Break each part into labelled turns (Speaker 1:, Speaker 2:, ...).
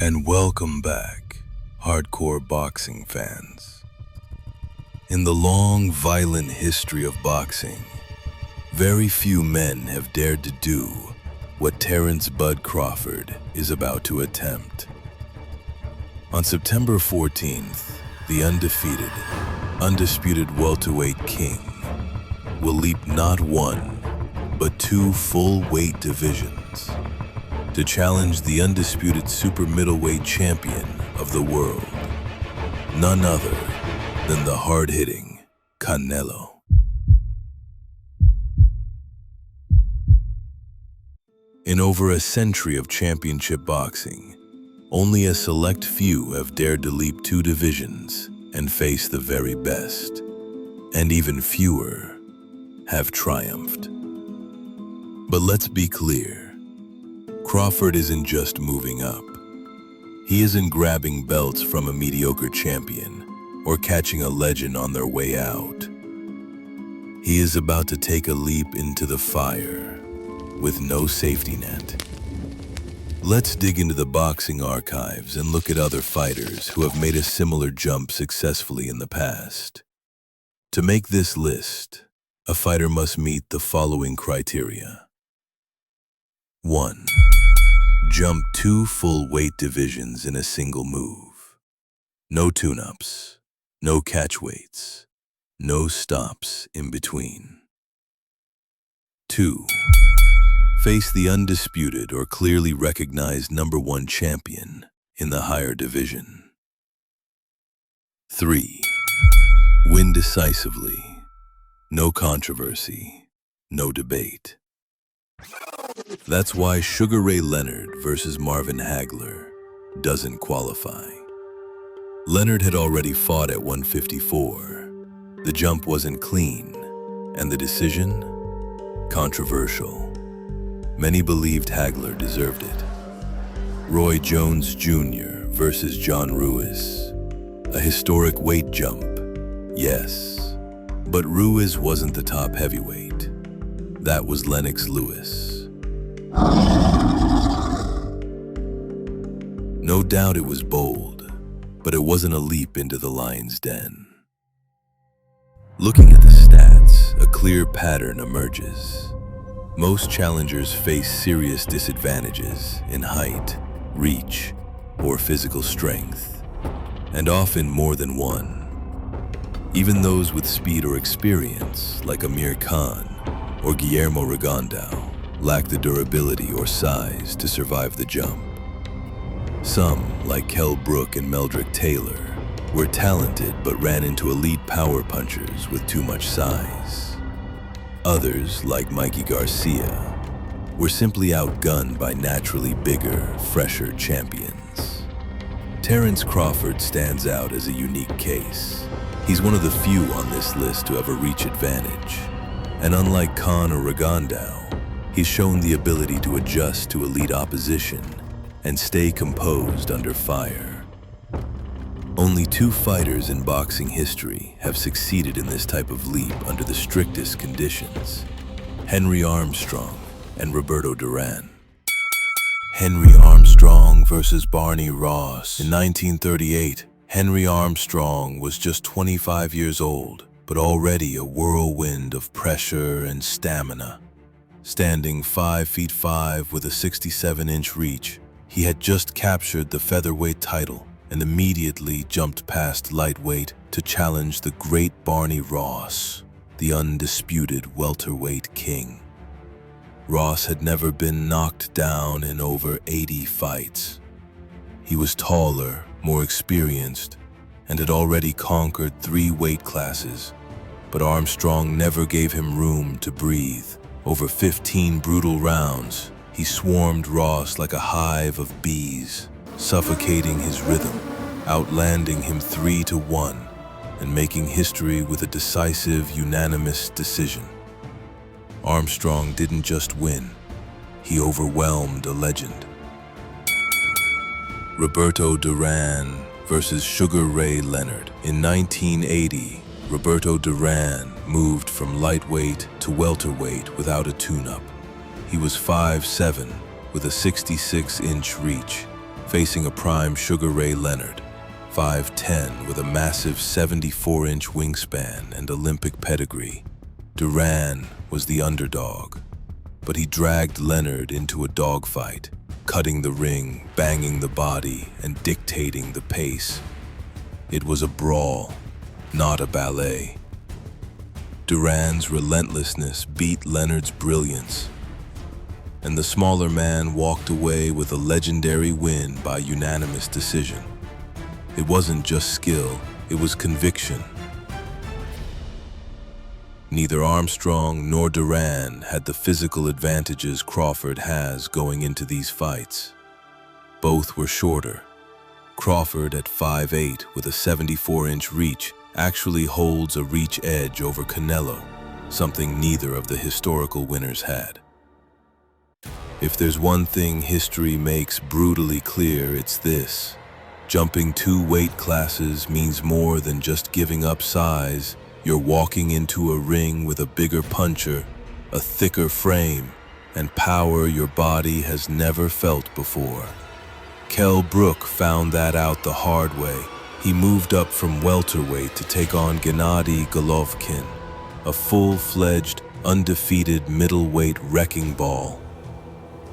Speaker 1: And welcome back, hardcore boxing fans. In the long, violent history of boxing, very few men have dared to do what Terence "Bud" Crawford is about to attempt. On September 14th, the undisputed welterweight king will leap not one, but two full-weight divisions to challenge the undisputed super middleweight champion of the world, none other than the hard-hitting Canelo. In over a century of championship boxing, only a select few have dared to leap two divisions and face the very best, and even fewer have triumphed. But let's be clear, Crawford isn't just moving up. He isn't grabbing belts from a mediocre champion or catching a legend on their way out. He is about to take a leap into the fire with no safety net. Let's dig into the boxing archives and look at other fighters who have made a similar jump successfully in the past. To make this list, a fighter must meet the following criteria. 1. Jump two full-weight divisions in a single move. No tune-ups, no catch-weights, no stops in between. 2. Face the undisputed or clearly recognized #1 champion in the higher division. 3. Win decisively. No controversy, no debate. That's why Sugar Ray Leonard versus Marvin Hagler doesn't qualify. Leonard had already fought at 154. The jump wasn't clean, and the decision? Controversial. Many believed Hagler deserved it. Roy Jones Jr. versus John Ruiz. A historic weight jump, yes. But Ruiz wasn't the top heavyweight. That was Lennox Lewis. No doubt it was bold, but it wasn't a leap into the lion's den. Looking at the stats, a clear pattern emerges. Most challengers face serious disadvantages in height, reach, or physical strength, and often more than one. Even those with speed or experience, like Amir Khan or Guillermo Rigondeaux, lack the durability or size to survive the jump. Some, like Brook and Meldrick Taylor, were talented but ran into elite power punchers with too much size. Others, like Mikey Garcia, were simply outgunned by naturally bigger, fresher champions. Terence Crawford stands out as a unique case. He's one of the few on this list to have a reach advantage. And unlike Khan or Rigondeaux, he's shown the ability to adjust to elite opposition and stay composed under fire. Only two fighters in boxing history have succeeded in this type of leap under the strictest conditions: Henry Armstrong and Roberto Duran. Henry Armstrong versus Barney Ross. In 1938, Henry Armstrong was just 25 years old, but already a whirlwind of pressure and stamina. Standing 5'5" with a 67-inch reach, he had just captured the featherweight title and immediately jumped past lightweight to challenge the great Barney Ross, the undisputed welterweight king. Ross had never been knocked down in over 80 fights. He was taller, more experienced, and had already conquered 3 weight classes, but Armstrong never gave him room to breathe. Over 15 brutal rounds, he swarmed Ross like a hive of bees, suffocating his rhythm, outlanding him 3-1, and making history with a decisive, unanimous decision. Armstrong didn't just win, he overwhelmed a legend. Roberto Duran versus Sugar Ray Leonard. In 1980, Roberto Duran moved from lightweight to welterweight without a tune-up. He was 5'7", with a 66-inch reach, facing a prime Sugar Ray Leonard, 5'10", with a massive 74-inch wingspan and Olympic pedigree. Duran was the underdog, but he dragged Leonard into a dogfight, cutting the ring, banging the body, and dictating the pace. It was a brawl, not a ballet. Duran's relentlessness beat Leonard's brilliance, and the smaller man walked away with a legendary win by unanimous decision. It wasn't just skill, it was conviction. Neither Armstrong nor Duran had the physical advantages Crawford has going into these fights. Both were shorter. Crawford at 5'8" with a 74-inch reach actually holds a reach edge over Canelo, something neither of the historical winners had. If there's one thing history makes brutally clear, it's this. Jumping 2 weight classes means more than just giving up size. You're walking into a ring with a bigger puncher, a thicker frame, and power your body has never felt before. Brook found that out the hard way. He moved up from welterweight to take on Gennady Golovkin, a full-fledged, undefeated middleweight wrecking ball.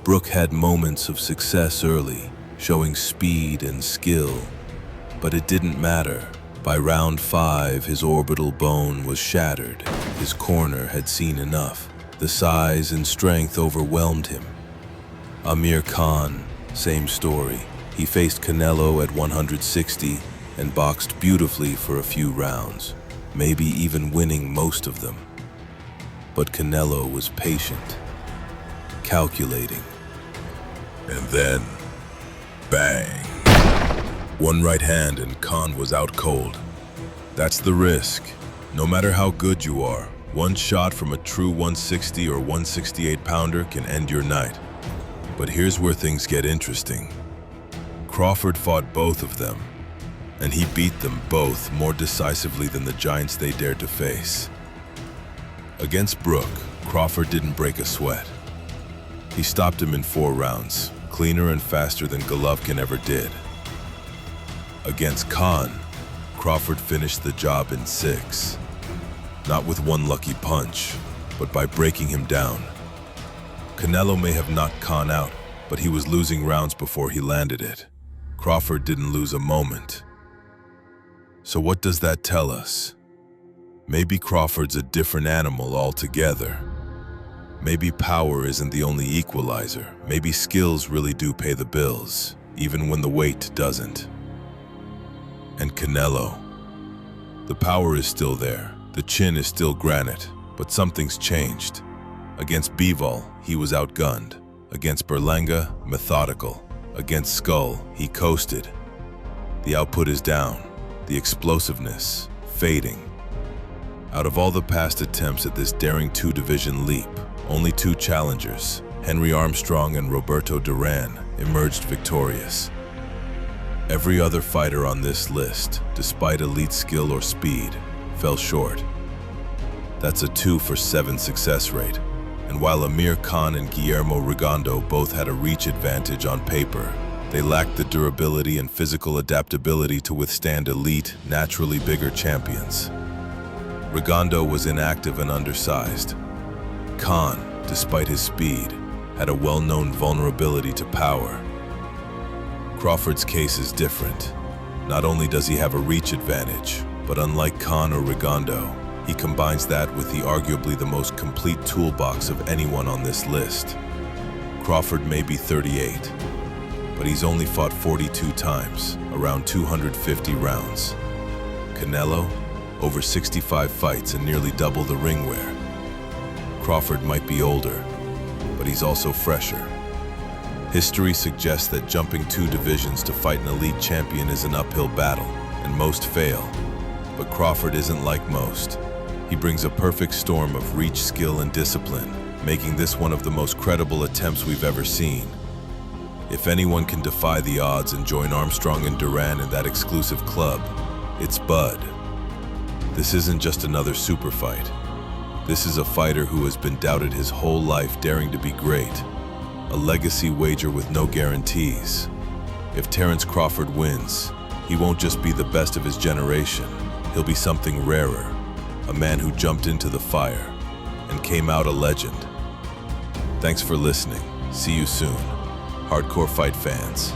Speaker 1: Brook had moments of success early, showing speed and skill, but it didn't matter. By round 5, his orbital bone was shattered. His corner had seen enough. The size and strength overwhelmed him. Amir Khan, same story. He faced Canelo at 160 and boxed beautifully for a few rounds, maybe even winning most of them. But Canelo was patient, calculating. And then, bang. One right hand and Khan was out cold. That's the risk. No matter how good you are, one shot from a true 160 or 168 pounder can end your night. But here's where things get interesting. Crawford fought both of them, and he beat them both more decisively than the giants they dared to face. Against Brook, Crawford didn't break a sweat. He stopped him in 4 rounds, cleaner and faster than Golovkin ever did. Against Khan, Crawford finished the job in 6. Not with one lucky punch, but by breaking him down. Canelo may have knocked Khan out, but he was losing rounds before he landed it. Crawford didn't lose a moment. So what does that tell us? Maybe Crawford's a different animal altogether. Maybe power isn't the only equalizer. Maybe skills really do pay the bills, even when the weight doesn't. And Canelo. The power is still there, the chin is still granite, but something's changed. Against Bivol, he was outgunned. Against Berlanga, methodical. Against Skull, he coasted. The output is down, the explosiveness fading. Out of all the past attempts at this daring 2-division leap, only 2 challengers, Henry Armstrong and Roberto Duran, emerged victorious. Every other fighter on this list, despite elite skill or speed, fell short. That's a 2 for 7 success rate. And while Amir Khan and Guillermo Rigondeaux both had a reach advantage on paper, they lacked the durability and physical adaptability to withstand elite, naturally bigger champions. Rigondeaux was inactive and undersized. Khan, despite his speed, had a well-known vulnerability to power. Crawford's case is different. Not only does he have a reach advantage, but unlike Khan or Rigondeaux, he combines that with arguably the most complete toolbox of anyone on this list. Crawford may be 38, but he's only fought 42 times, around 250 rounds. Canelo, over 65 fights and nearly double the ring wear. Crawford might be older, but he's also fresher. History suggests that jumping 2 divisions to fight an elite champion is an uphill battle, and most fail. But Crawford isn't like most. He brings a perfect storm of reach, skill, and discipline, making this one of the most credible attempts we've ever seen. If anyone can defy the odds and join Armstrong and Duran in that exclusive club, it's Bud. This isn't just another super fight. This is a fighter who has been doubted his whole life, daring to be great. A legacy wager with no guarantees. If Terence Crawford wins, he won't just be the best of his generation. He'll be something rarer, a man who jumped into the fire and came out a legend. Thanks for listening. See you soon, hardcore fight fans.